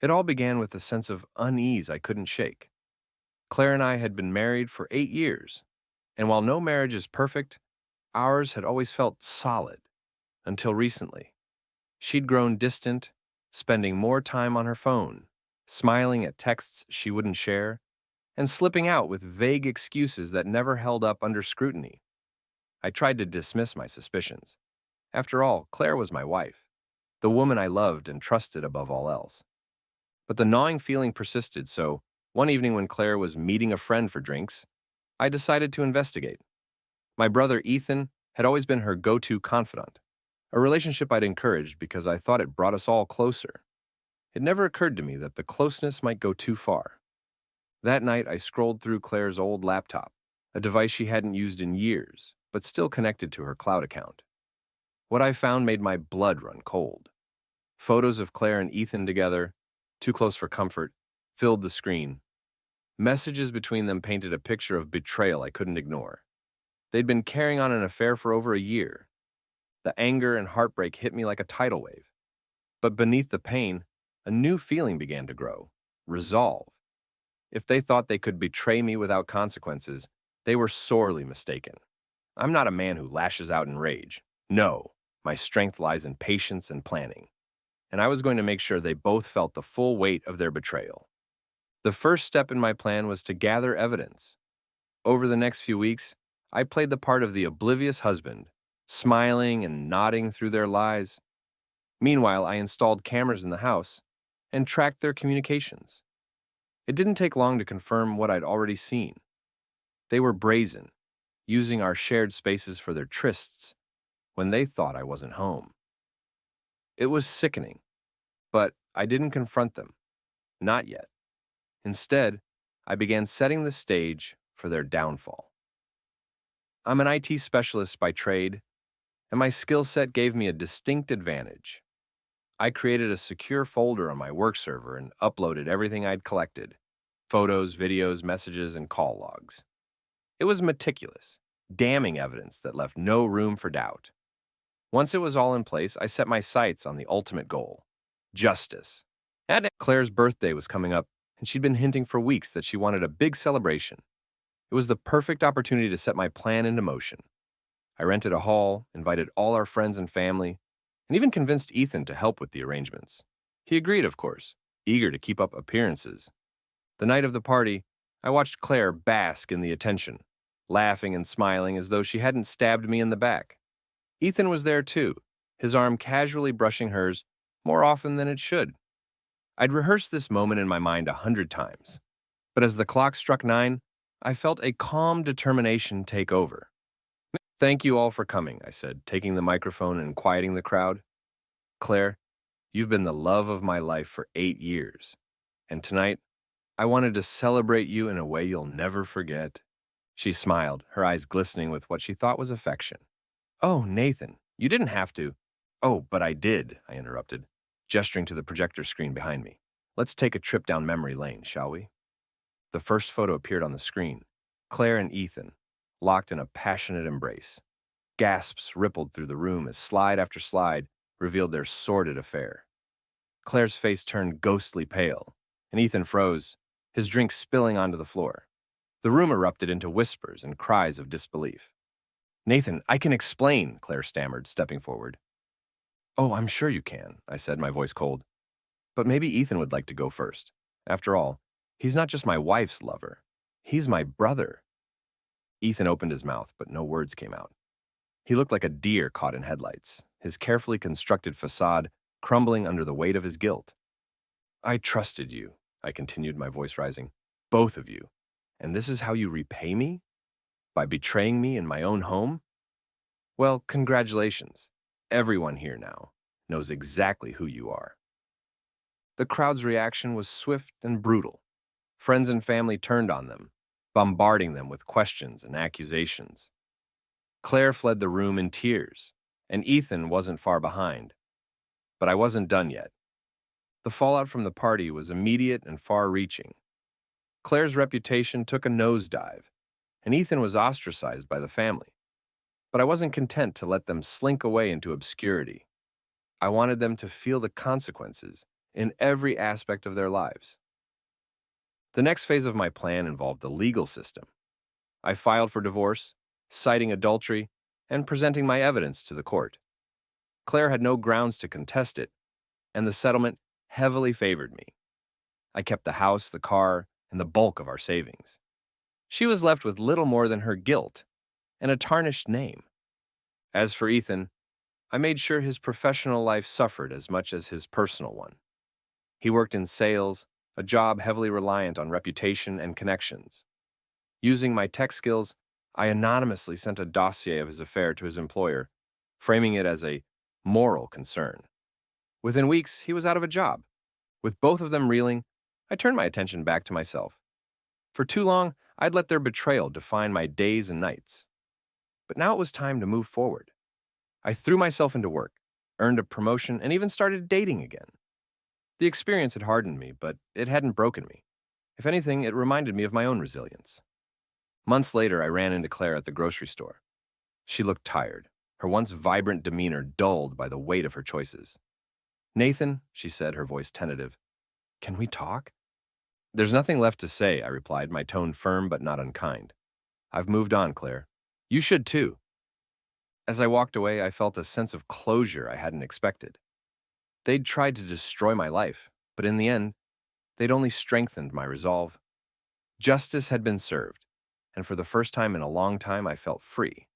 It all began with a sense of unease I couldn't shake. Claire and I had been married for 8 years, and while no marriage is perfect, ours had always felt solid until recently. She'd grown distant, spending more time on her phone, smiling at texts she wouldn't share, and slipping out with vague excuses that never held up under scrutiny. I tried to dismiss my suspicions. After all, Claire was my wife, the woman I loved and trusted above all else. But the gnawing feeling persisted, so one evening when Claire was meeting a friend for drinks, I decided to investigate. My brother Ethan had always been her go-to confidant, a relationship I'd encouraged because I thought it brought us all closer. It never occurred to me that the closeness might go too far. That night, I scrolled through Claire's old laptop, a device she hadn't used in years, but still connected to her cloud account. What I found made my blood run cold. Photos of Claire and Ethan together, too close for comfort, filled the screen. Messages between them painted a picture of betrayal I couldn't ignore. They'd been carrying on an affair for over a year. The anger and heartbreak hit me like a tidal wave. But beneath the pain, a new feeling began to grow: resolve. If they thought they could betray me without consequences, they were sorely mistaken. I'm not a man who lashes out in rage. No, my strength lies in patience and planning. And I was going to make sure they both felt the full weight of their betrayal. The first step in my plan was to gather evidence. Over the next few weeks, I played the part of the oblivious husband, smiling and nodding through their lies. Meanwhile, I installed cameras in the house and tracked their communications. It didn't take long to confirm what I'd already seen. They were brazen, using our shared spaces for their trysts when they thought I wasn't home. It was sickening, but I didn't confront them. Not yet. Instead, I began setting the stage for their downfall. I'm an IT specialist by trade, and my skill set gave me a distinct advantage. I created a secure folder on my work server and uploaded everything I'd collected: photos, videos, messages, and call logs. It was meticulous, damning evidence that left no room for doubt. Once it was all in place, I set my sights on the ultimate goal: justice. And Claire's birthday was coming up, and she'd been hinting for weeks that she wanted a big celebration. It was the perfect opportunity to set my plan into motion. I rented a hall, invited all our friends and family, and even convinced Ethan to help with the arrangements. He agreed, of course, eager to keep up appearances. The night of the party, I watched Claire bask in the attention, laughing and smiling as though she hadn't stabbed me in the back. Ethan was there too, his arm casually brushing hers more often than it should. I'd rehearsed this moment in my mind 100 times, but as the clock struck 9, I felt a calm determination take over. "Thank you all for coming," I said, taking the microphone and quieting the crowd. "Claire, you've been the love of my life for 8 years, and tonight, I wanted to celebrate you in a way you'll never forget." She smiled, her eyes glistening with what she thought was affection. "Oh, Nathan, you didn't have to." "Oh, but I did," I interrupted, gesturing to the projector screen behind me. "Let's take a trip down memory lane, shall we?" The first photo appeared on the screen: Claire and Ethan, locked in a passionate embrace. Gasps rippled through the room as slide after slide revealed their sordid affair. Claire's face turned ghostly pale, and Ethan froze, his drink spilling onto the floor. The room erupted into whispers and cries of disbelief. "Nathan, I can explain," Claire stammered, stepping forward. "Oh, I'm sure you can," I said, my voice cold. "But maybe Ethan would like to go first. After all, he's not just my wife's lover. He's my brother." Ethan opened his mouth, but no words came out. He looked like a deer caught in headlights, his carefully constructed facade crumbling under the weight of his guilt. "I trusted you," I continued, my voice rising. "Both of you. And this is how you repay me? By betraying me in my own home? Well, congratulations. Everyone here now knows exactly who you are." The crowd's reaction was swift and brutal. Friends and family turned on them, bombarding them with questions and accusations. Claire fled the room in tears, and Ethan wasn't far behind. But I wasn't done yet. The fallout from the party was immediate and far-reaching. Claire's reputation took a nosedive, and Ethan was ostracized by the family. But I wasn't content to let them slink away into obscurity. I wanted them to feel the consequences in every aspect of their lives. The next phase of my plan involved the legal system. I filed for divorce, citing adultery, and presenting my evidence to the court. Claire had no grounds to contest it, and the settlement heavily favored me. I kept the house, the car, and the bulk of our savings. She was left with little more than her guilt and a tarnished name. As for Ethan, I made sure his professional life suffered as much as his personal one. He worked in sales, a job heavily reliant on reputation and connections. Using my tech skills, I anonymously sent a dossier of his affair to his employer, framing it as a moral concern. Within weeks, he was out of a job. With both of them reeling, I turned my attention back to myself. For too long, I'd let their betrayal define my days and nights. But now it was time to move forward. I threw myself into work, earned a promotion, and even started dating again. The experience had hardened me, but it hadn't broken me. If anything, it reminded me of my own resilience. Months later, I ran into Claire at the grocery store. She looked tired, her once vibrant demeanor dulled by the weight of her choices. "Nathan," she said, her voice tentative, "can we talk?" "There's nothing left to say," I replied, my tone firm but not unkind. "I've moved on, Claire. You should too." As I walked away, I felt a sense of closure I hadn't expected. They'd tried to destroy my life, but in the end, they'd only strengthened my resolve. Justice had been served, and for the first time in a long time, I felt free.